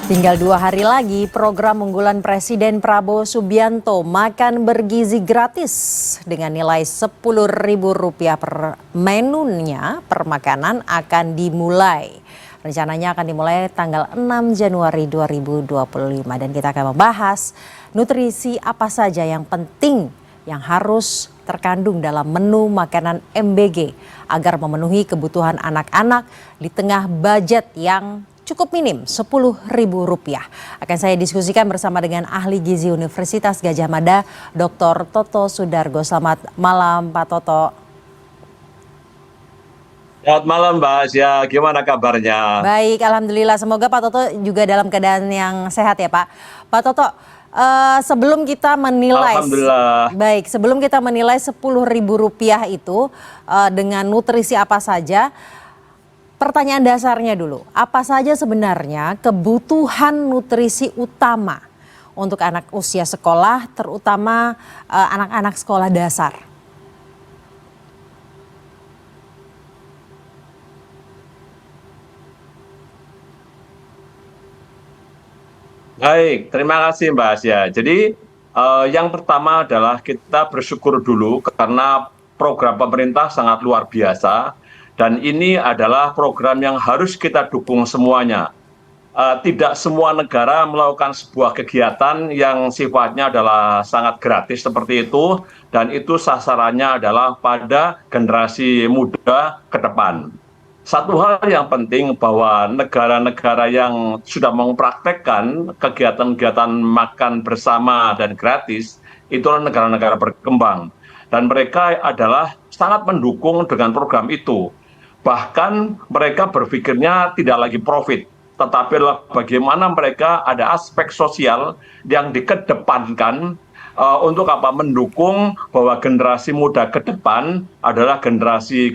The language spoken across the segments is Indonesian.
Tinggal 2 hari lagi, program unggulan Presiden Prabowo Subianto makan bergizi gratis dengan nilai Rp10.000 per menunya per makanan akan dimulai. Rencananya akan dimulai tanggal 6 Januari 2025 dan kita akan membahas nutrisi apa saja yang penting yang harus terkandung dalam menu makanan MBG agar memenuhi kebutuhan anak-anak di tengah budget yang cukup minim, Rp10.000. Akan saya diskusikan bersama dengan ahli gizi Universitas Gadjah Mada, Dr. Toto Sudargo. Selamat malam, Pak Toto. Selamat malam, Mbak Asia. Gimana kabarnya? Baik, alhamdulillah. Semoga Pak Toto juga dalam keadaan yang sehat ya, Pak. Pak Toto, sebelum kita menilai, Alhamdulillah. baik, sebelum kita menilai Rp10.000 itu dengan nutrisi apa saja. Pertanyaan dasarnya dulu, apa saja sebenarnya kebutuhan nutrisi utama untuk anak usia sekolah, terutama anak-anak sekolah dasar? Baik, terima kasih Mbak Asia. Jadi yang pertama adalah kita bersyukur dulu karena program pemerintah sangat luar biasa dan ini adalah program yang harus kita dukung semuanya. Tidak semua negara melakukan sebuah kegiatan yang sifatnya adalah sangat gratis seperti itu dan itu sasarannya adalah pada generasi muda ke depan. Satu hal yang penting bahwa negara-negara yang sudah mempraktekkan kegiatan-kegiatan makan bersama dan gratis itu adalah negara-negara berkembang dan mereka adalah sangat mendukung dengan program itu. Bahkan mereka berpikirnya tidak lagi profit, tetapi adalah bagaimana mereka ada aspek sosial yang dikedepankan untuk apa? Mendukung bahwa generasi muda ke depan adalah generasi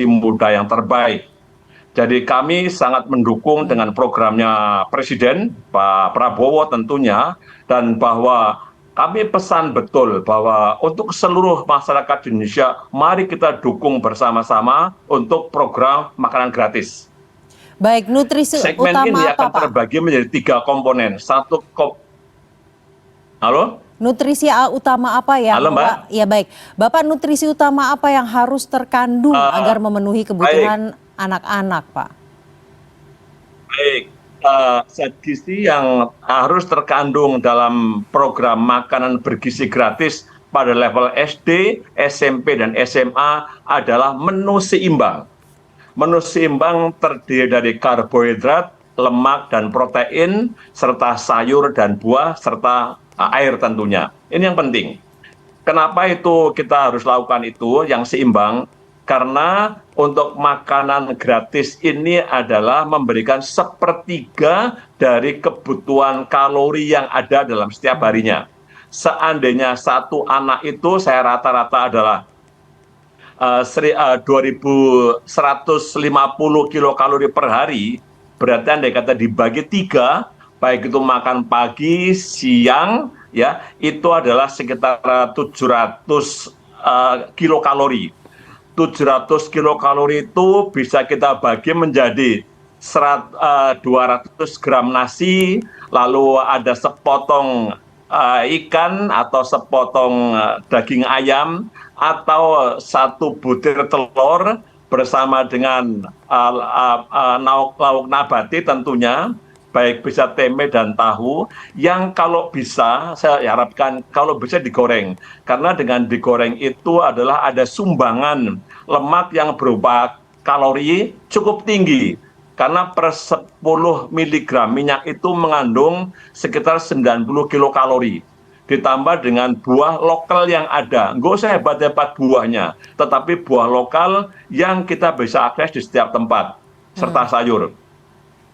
muda yang terbaik. Jadi kami sangat mendukung dengan programnya Presiden Pak Prabowo tentunya dan bahwa kami pesan betul bahwa untuk seluruh masyarakat Indonesia, mari kita dukung bersama-sama untuk program makanan gratis. Baik, nutrisi Segmen utama ini apa, akan Pak? terbagi menjadi 3 komponen. Halo? Nutrisi utama apa yang Halo, Mbak? ya baik, Bapak, nutrisi utama apa yang harus terkandung agar memenuhi kebutuhan anak-anak, Pak? Baik, zat gizi yang harus terkandung dalam program makanan bergizi gratis pada level SD, SMP, dan SMA adalah menu seimbang. Menu seimbang terdiri dari karbohidrat, lemak, dan protein, serta sayur dan buah, serta air tentunya. Ini yang penting. Kenapa itu kita harus lakukan itu yang seimbang? Karena untuk makanan gratis ini adalah memberikan 1/3 dari kebutuhan kalori yang ada dalam setiap harinya. Seandainya satu anak itu saya rata-rata adalah 2.150 kilokalori per hari, berarti andai kata dibagi 3, baik itu makan pagi, siang, ya itu adalah sekitar 700 kilokalori. 700 kilokalori itu bisa kita bagi menjadi 200 gram nasi, lalu ada sepotong ikan atau sepotong daging ayam atau 1 butir telur bersama dengan lauk nabati tentunya, baik bisa tempe dan tahu, yang kalau bisa saya harapkan kalau bisa digoreng. Karena dengan digoreng itu adalah ada sumbangan lemak yang berupa kalori cukup tinggi. Karena per 10 mg minyak itu mengandung sekitar 90 kilokalori. Ditambah dengan buah lokal yang ada. Nggak usah hebat-hebat buahnya, tetapi buah lokal yang kita bisa akses di setiap tempat, serta sayur.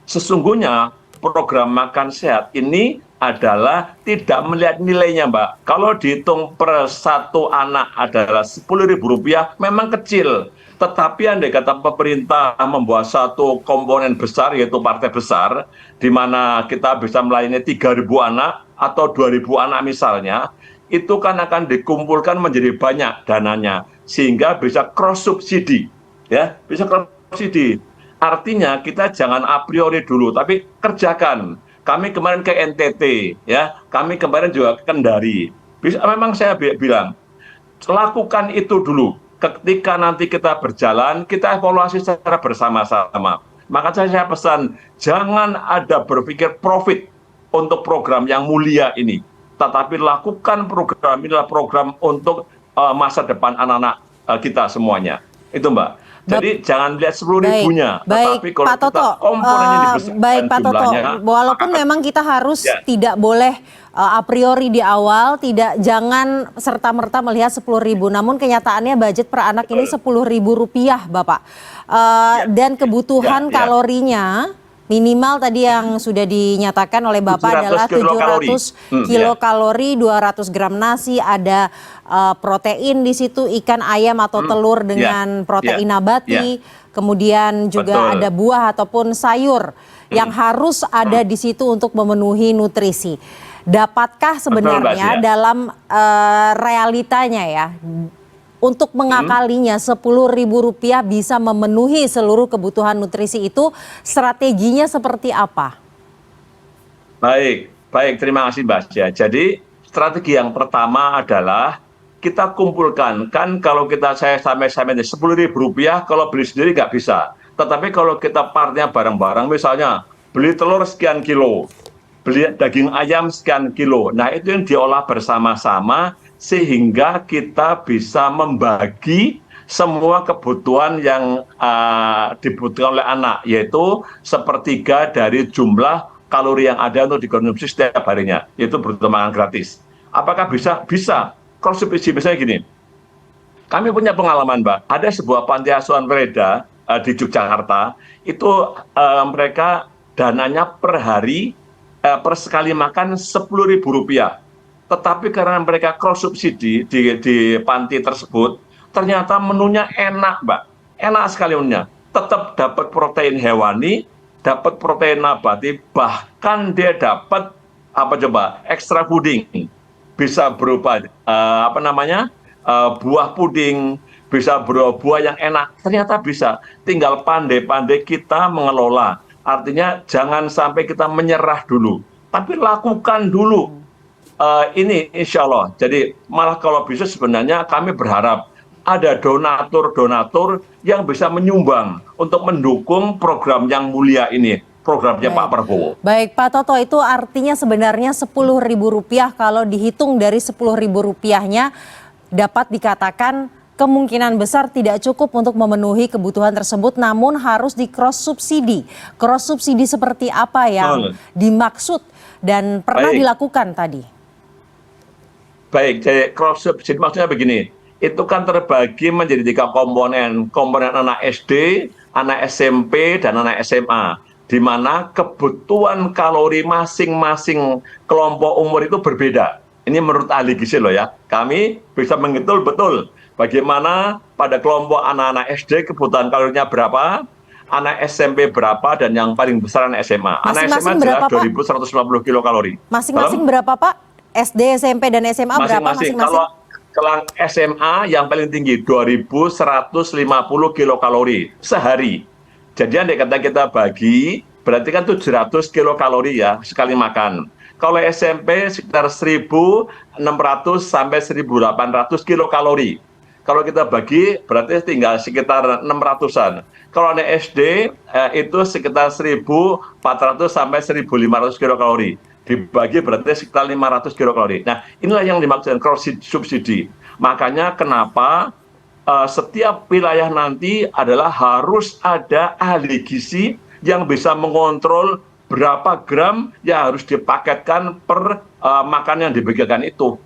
Sesungguhnya program makan sehat ini adalah tidak melihat nilainya, Mbak. Kalau dihitung per satu anak adalah Rp10.000, memang kecil. Tetapi andai kata pemerintah membuat satu komponen besar, yaitu partai besar, di mana kita bisa melayani 3.000 anak atau 2.000 anak misalnya, itu kan akan dikumpulkan menjadi banyak dananya, sehingga bisa cross subsidi, ya, bisa cross subsidi. Artinya kita jangan a priori dulu, tapi kerjakan. Kami kemarin ke NTT, ya, kami kemarin juga ke Kendari. Memang saya bilang, lakukan itu dulu. Ketika nanti kita berjalan, kita evaluasi secara bersama-sama. Maka saya pesan, jangan ada berpikir profit untuk program yang mulia ini. Tetapi lakukan program, inilah program untuk masa depan anak-anak kita semuanya. Itu Mbak. Jadi jangan lihat 10.000-nya, tetapi kalau Pak Toto, kita komponennya dibesarkan baik Pak Toto, jumlahnya, walaupun memang kita harus tidak boleh a priori di awal, jangan serta-merta melihat 10.000. Namun kenyataannya budget per anak ini 10.000 rupiah, Bapak. Dan kebutuhan kalorinya minimal tadi yang sudah dinyatakan oleh Bapak adalah 700 kilokalori, 200 gram nasi, ada protein di situ, ikan, ayam atau telur dengan protein nabati, kemudian juga ada buah ataupun sayur yang harus ada di situ untuk memenuhi nutrisi. Dapatkah sebenarnya dalam realitanya ya, untuk mengakalinya 10.000 rupiah bisa memenuhi seluruh kebutuhan nutrisi itu, strateginya seperti apa? Baik, terima kasih Mbak Asia. Jadi strategi yang pertama adalah kita kumpulkan, kan kalau saya sampai 10.000 rupiah, kalau beli sendiri nggak bisa. Tetapi kalau kita partnya bareng-bareng, misalnya beli telur sekian kilo, beli daging ayam sekian kilo, nah itu yang diolah bersama-sama, sehingga kita bisa membagi semua kebutuhan yang dibutuhkan oleh anak, yaitu sepertiga dari jumlah kalori yang ada untuk dikonsumsi setiap harinya, yaitu berupa makan gratis. Apakah bisa? Bisa. Konsumsi misalnya gini, kami punya pengalaman Mbak, ada sebuah panti asuhan Weleda di Yogyakarta, itu mereka dananya per hari, per sekali makan 10.000 rupiah. Tetapi karena mereka cross subsidi di panti tersebut, ternyata menunya enak Mbak, enak sekali menunya. Tetap dapat protein hewani, dapat protein nabati, bahkan dia dapat extra puding, bisa berupa buah puding, bisa berupa buah yang enak. Ternyata bisa, tinggal pandai-pandai kita mengelola. Artinya jangan sampai kita menyerah dulu, tapi lakukan dulu. Ini insya Allah. Jadi malah kalau bisa sebenarnya kami berharap ada donatur-donatur yang bisa menyumbang untuk mendukung program yang mulia ini, programnya Pak Prabowo. Baik Pak Toto, itu artinya sebenarnya 10.000 rupiah, kalau dihitung dari 10.000 rupiahnya dapat dikatakan kemungkinan besar tidak cukup untuk memenuhi kebutuhan tersebut, namun harus di cross subsidi. Cross subsidi seperti apa yang dimaksud dan pernah dilakukan tadi? Baik, jadi cross subsidi maksudnya begini, itu kan terbagi menjadi 3 komponen, komponen anak SD, anak SMP, dan anak SMA, di mana kebutuhan kalori masing-masing kelompok umur itu berbeda. Ini menurut ahli gizi loh ya, kami bisa menghitung betul bagaimana pada kelompok anak-anak SD kebutuhan kalorinya berapa, anak SMP berapa, dan yang paling besar anak SMA. Anak SMA jelas 2.150 kilokalori. Masing-masing berapa Pak? SD, SMP, dan SMA berapa masing-masing? Kalau SMA yang paling tinggi 2.150 kilokalori sehari. Jadi andai kata kita bagi, berarti kan 700 kilokalori ya sekali makan. Kalau SMP sekitar 1.600 sampai 1.800 kilokalori. Kalau kita bagi berarti tinggal sekitar 600-an. Kalau anak SD itu sekitar 1.400 sampai 1.500 kilokalori. Dibagi berarti sekitar 500 kilokalori. Nah, inilah yang dimaksudkan cross subsidi. Makanya kenapa setiap wilayah nanti adalah harus ada ahli gizi yang bisa mengontrol berapa gram yang harus dipaketkan per makan yang dibagikan itu.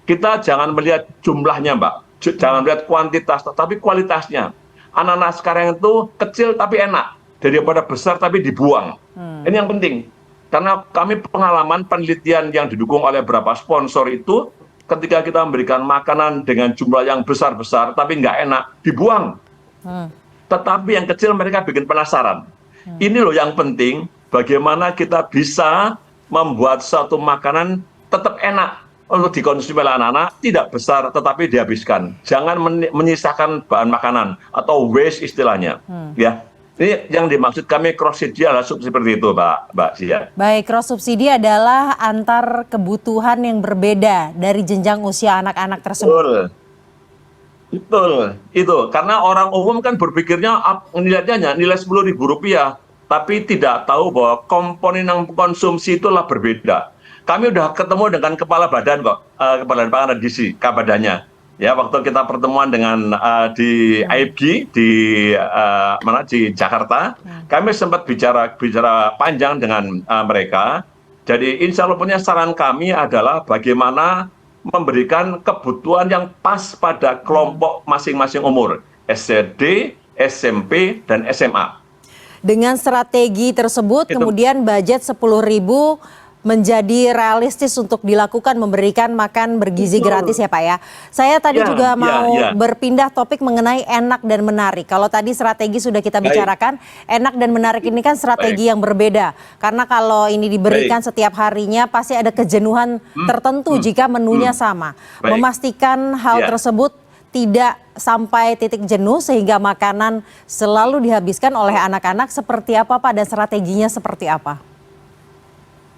Kita jangan melihat jumlahnya Mbak, jangan melihat kuantitas, tetapi kualitasnya. Anak-anak sekarang itu kecil tapi enak, daripada besar tapi dibuang. Ini yang penting. Karena kami pengalaman penelitian yang didukung oleh beberapa sponsor itu, ketika kita memberikan makanan dengan jumlah yang besar-besar tapi nggak enak, dibuang. Tetapi yang kecil mereka bikin penasaran. Ini loh yang penting, bagaimana kita bisa membuat satu makanan tetap enak untuk dikonsumsi oleh anak-anak, tidak besar tetapi dihabiskan. Jangan menyisakan bahan makanan atau waste istilahnya. Ya. Ini yang dimaksud kami cross subsidi adalah seperti itu, Mbak Sia. Baik, cross subsidi adalah antar kebutuhan yang berbeda dari jenjang usia anak-anak tersebut. Betul, betul. Itu karena orang umum kan berpikirnya nilainya nilai Rp10.000, tapi tidak tahu bahwa komponen yang konsumsi itulah berbeda. Kami udah ketemu dengan kepala badan kok, kepala pangan dan gizi, kabadannya. Ya, waktu kita pertemuan dengan di AIBGI di mana di Jakarta, kami sempat bicara panjang dengan mereka. Jadi insya Allah punya saran kami adalah bagaimana memberikan kebutuhan yang pas pada kelompok masing-masing umur, SD, SMP, dan SMA. Dengan strategi tersebut, kemudian budget 10.000 menjadi realistis untuk dilakukan, memberikan makan bergizi gratis ya Pak ya. Saya tadi juga mau berpindah topik mengenai enak dan menarik. Kalau tadi strategi sudah kita bicarakan, enak dan menarik ini kan strategi yang berbeda. Karena kalau ini diberikan setiap harinya pasti ada kejenuhan tertentu jika menunya sama. Memastikan hal tersebut tidak sampai titik jenuh sehingga makanan selalu dihabiskan oleh anak-anak seperti apa Pak, dan strateginya seperti apa?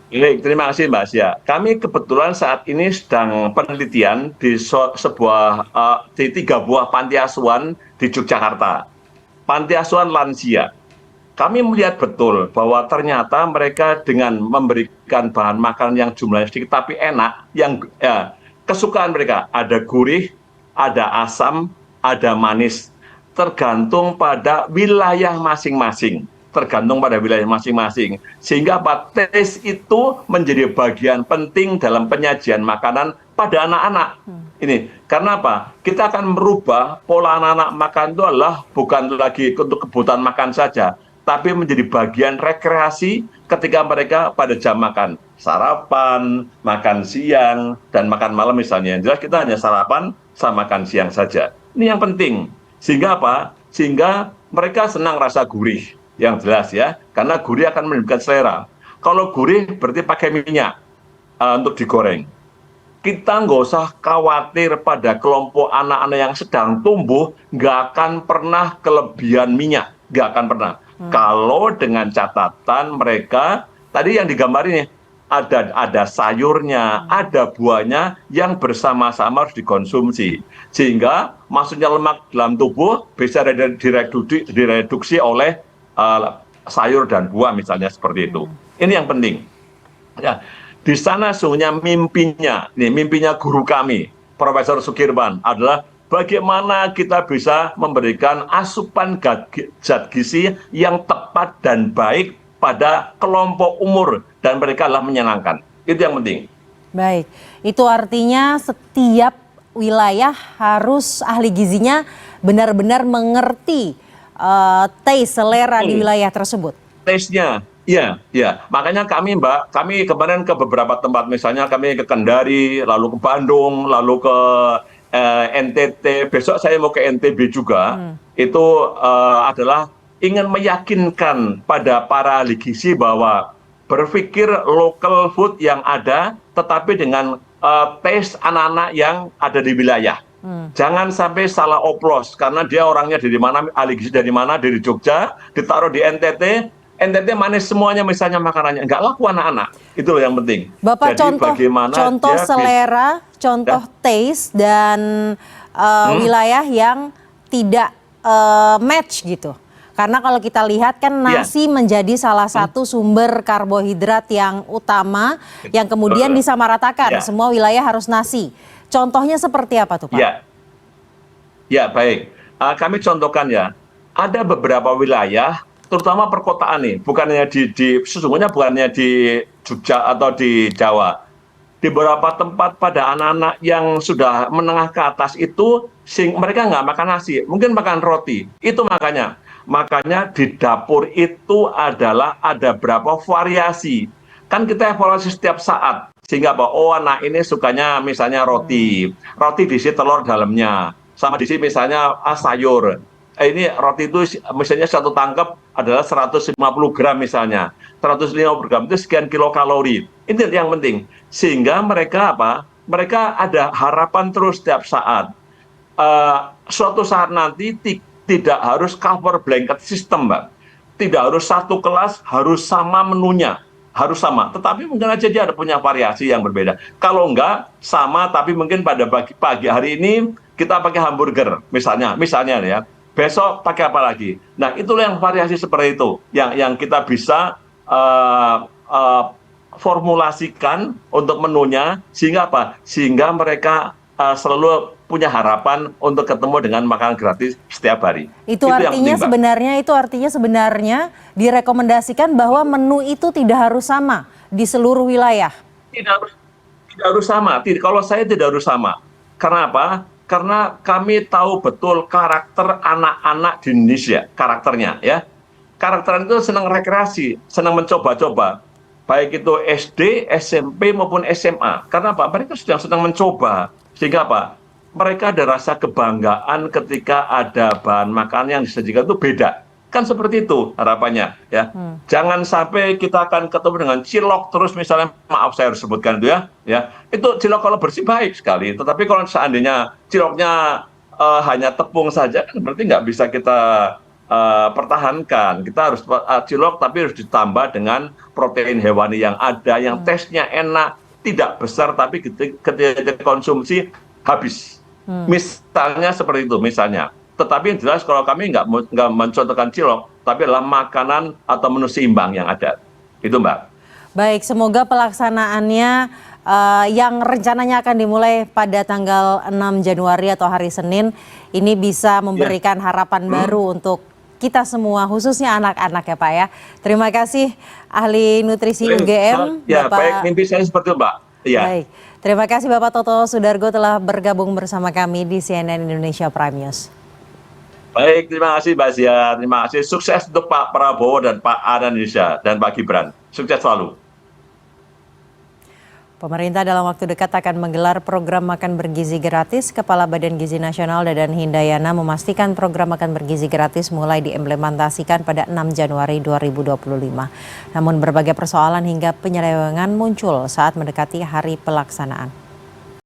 Baik, terima kasih Mbak Sia. Kami kebetulan saat ini sedang penelitian di di 3 buah panti asuhan di Yogyakarta. Panti asuhan lansia. Kami melihat betul bahwa ternyata mereka dengan memberikan bahan makanan yang jumlahnya sedikit tapi enak, yang kesukaan mereka ada gurih, ada asam, ada manis, tergantung pada wilayah masing-masing. Sehingga tes itu menjadi bagian penting dalam penyajian makanan pada anak-anak. Ini karena apa? Kita akan merubah pola anak-anak makan itu adalah bukan lagi untuk kebutuhan makan saja, tapi menjadi bagian rekreasi ketika mereka pada jam makan. Sarapan, makan siang, dan makan malam misalnya. Yang jelas kita hanya sarapan sama makan siang saja. Ini yang penting. Sehingga apa? Sehingga mereka senang rasa gurih. Yang jelas ya, karena gurih akan menimbulkan selera. Kalau gurih berarti pakai minyak untuk digoreng. Kita nggak usah khawatir pada kelompok anak-anak yang sedang tumbuh, nggak akan pernah kelebihan minyak, nggak akan pernah. Kalau dengan catatan mereka, tadi yang digambarin ya, ada sayurnya, ada buahnya yang bersama-sama harus dikonsumsi. Sehingga masuknya lemak dalam tubuh bisa direduksi oleh sayur dan buah misalnya seperti itu. Ini yang penting. Ya, di sana sungguhnya mimpinya guru kami, Profesor Sukirman, adalah bagaimana kita bisa memberikan asupan zat gizi yang tepat dan baik pada kelompok umur dan mereka adalah menyenangkan. Itu yang penting. Baik, itu artinya setiap wilayah harus ahli gizinya benar-benar mengerti taste, selera di wilayah tersebut. Taste-nya, iya. Makanya kami kemarin ke beberapa tempat, misalnya kami ke Kendari, lalu ke Bandung, lalu ke NTT, besok saya mau ke NTB juga. Itu adalah ingin meyakinkan pada para ahli gizi bahwa berpikir local food yang ada, tetapi dengan taste anak-anak yang ada di wilayah. Jangan sampai salah oplos karena dia orangnya dari mana, ahli gizi dari mana, dari Jogja, ditaruh di NTT manis semuanya misalnya makanannya, nggak laku anak-anak. Itu loh yang penting. Bapak, jadi contoh selera, contoh taste dan wilayah yang tidak match gitu. Karena kalau kita lihat kan nasi menjadi salah satu sumber karbohidrat yang utama yang kemudian disamaratakan. Semua wilayah harus nasi. Contohnya seperti apa tuh Pak? Ya baik. Kami contohkan ya. Ada beberapa wilayah, terutama perkotaan nih, bukannya sesungguhnya bukannya di Jogja atau di Jawa. Di beberapa tempat pada anak-anak yang sudah menengah ke atas itu, mereka nggak makan nasi, mungkin makan roti. Itu makanya di dapur itu adalah ada berapa variasi. Kan kita evaluasi setiap saat. Sehingga anak ini sukanya misalnya roti diisi telur dalamnya, sama diisi misalnya sayur. Ini roti itu misalnya satu tangkap adalah 150 gram misalnya, 150 gram itu sekian kilokalori. Ini yang penting. Sehingga mereka mereka ada harapan terus setiap saat. Suatu saat nanti tidak harus cover blanket system, Mbak. Tidak harus satu kelas harus sama menunya, harus sama. Tetapi mungkin aja dia ada punya variasi yang berbeda. Kalau enggak sama, tapi mungkin pada pagi hari ini kita pakai hamburger, misalnya ya. Besok pakai apa lagi? Nah, itulah yang variasi seperti itu, yang kita bisa formulasikan untuk menunya, sehingga apa? Sehingga mereka selalu punya harapan untuk ketemu dengan makanan gratis setiap hari. Itu artinya sebenarnya direkomendasikan bahwa menu itu tidak harus sama di seluruh wilayah. Tidak harus sama. Kalau saya tidak harus sama. Karena apa? Karena kami tahu betul karakter anak-anak di Indonesia, karakternya ya. Karakter itu senang rekreasi, senang mencoba-coba. Baik itu SD, SMP maupun SMA. Karena apa? Mereka sedang senang mencoba. Sehingga apa? Mereka ada rasa kebanggaan ketika ada bahan makanan yang disajikan itu beda. Kan seperti itu harapannya ya. Jangan sampai kita akan ketemu dengan cilok terus, misalnya, maaf saya harus sebutkan itu ya. Itu cilok kalau bersih baik sekali, tetapi kalau seandainya ciloknya hanya tepung saja, kan berarti nggak bisa kita pertahankan. Kita harus cilok tapi harus ditambah dengan protein hewani yang ada, yang tesnya enak, tidak besar tapi ketika konsumsi habis. Misalnya seperti itu, misalnya. Tetapi yang jelas kalau kami nggak mencontohkan cilok, tapi adalah makanan atau menu seimbang yang ada. Itu, Mbak. Baik, semoga pelaksanaannya yang rencananya akan dimulai pada tanggal 6 Januari atau hari Senin, ini bisa memberikan harapan baru untuk kita semua, khususnya anak-anak ya Pak ya. Terima kasih ahli nutrisi UGM. Ya, baik, mimpi saya seperti itu, Mbak. Ya. Baik. Terima kasih Bapak Toto Sudargo telah bergabung bersama kami di CNN Indonesia Prime News. Baik, terima kasih Mbak Zia. Terima kasih. Sukses untuk Pak Prabowo dan Pak Adan Indonesia dan Pak Gibran. Sukses selalu. Pemerintah dalam waktu dekat akan menggelar program makan bergizi gratis. Kepala Badan Gizi Nasional Dadan Hindayana memastikan program makan bergizi gratis mulai diimplementasikan pada 6 Januari 2025. Namun berbagai persoalan hingga penyelewengan muncul saat mendekati hari pelaksanaan.